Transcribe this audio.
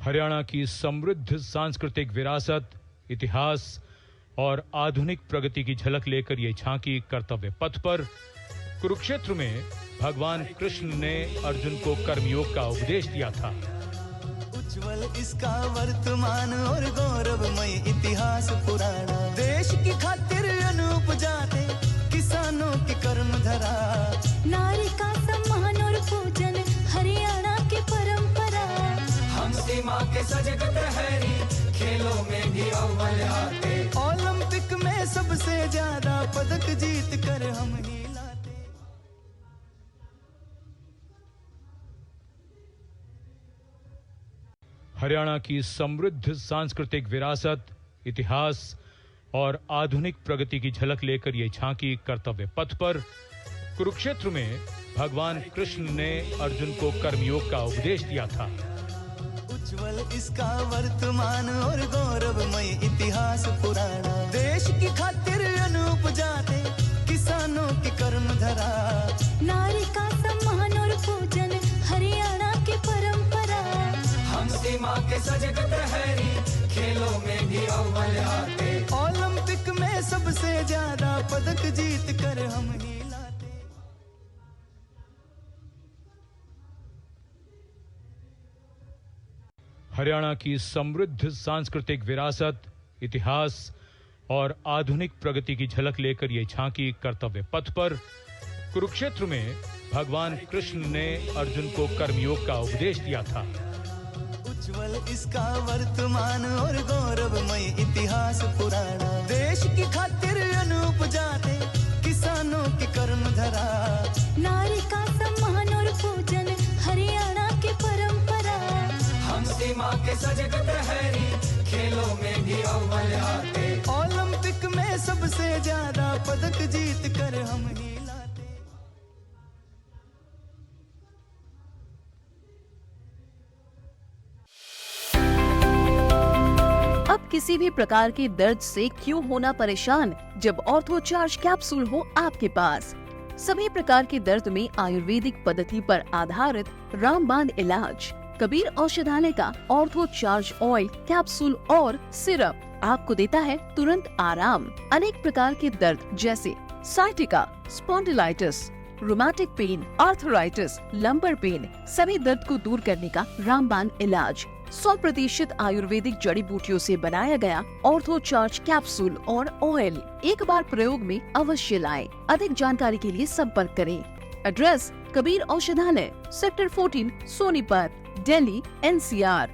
हरियाणा की समृद्ध सांस्कृतिक विरासत, इतिहास और आधुनिक प्रगति की झलक लेकर ये झांकी कर्तव्य पथ पर। कुरुक्षेत्र में भगवान कृष्ण ने अर्जुन को कर्मयोग का उपदेश दिया था। उज्जवल इसका वर्तमान और गौरवमय इतिहास पुराना, देश की खातिर अनूप जाते किसानों की कर्म धरा, नारी का सम्मान और पूजन हरियाणा की परंपरा। हम सीमा के सजग प्रहरी, खेलों में भी अव्वल आते, ओलंपिक में सबसे ज्यादा पदक जीत कर हम ही लाते। हरियाणा की समृद्ध सांस्कृतिक विरासत, इतिहास और आधुनिक प्रगति की झलक लेकर ये झांकी कर्तव्य पथ पर। कुरुक्षेत्र में भगवान कृष्ण ने अर्जुन को कर्मयोग का उपदेश दिया था। उज्जवल इसका वर्तमान और गौरवमय इतिहास पुराना, देश की खातिर अनूप जाते किसानों की कर्म धरा, नारी का सम्मान और पूजन हरियाणा की परंपरा। हम सीमा के सजग प्रहरी, खेलों में भी अव्वल आते, ओलंपिक में सबसे ज्यादा पदक जीत कर हम ही लाते। हरियाणा की समृद्ध सांस्कृतिक विरासत, इतिहास और आधुनिक प्रगति की झलक लेकर ये झांकी कर्तव्य पथ पर। कुरुक्षेत्र में भगवान कृष्ण ने अर्जुन को कर्मयोग का उपदेश दिया था। उज्जवल इसका वर्तमान और गौरवमय इतिहास पुराना, देश की खातिर अनूप जाते किसानों की कर्म धरा, नारी का सम्मान और पूजन हरियाणा की परंपरा। हम सीमा के सजग प्रहरी, खेलों में भी अव्वल आते, ओलंपिक में सबसे ज्यादा पदक जीत कर हम ही लाते। अब किसी भी प्रकार के दर्द से क्यों होना परेशान, जब ऑर्थो चार्ज कैप्सूल हो आपके पास। सभी प्रकार के दर्द में आयुर्वेदिक पद्धति पर आधारित रामबाण इलाज। कबीर औषधालय का ऑर्थो चार्ज ऑयल, कैप्सूल और सिरप आपको देता है तुरंत आराम। अनेक प्रकार के दर्द जैसे sciatica, spondylitis, rheumatic pain, arthritis, lumbar pain, सभी दर्द को दूर करने का रामबाण इलाज। 100% आयुर्वेदिक जड़ी बूटियों से बनाया गया ऑर्थो चार्ज कैप्सूल और ऑयल एक बार प्रयोग में अवश्य लाएं। अधिक जानकारी के लिए संपर्क करें। एड्रेस: कबीर औषधालय, सेक्टर 14, सोनीपत, दिल्ली, NCR।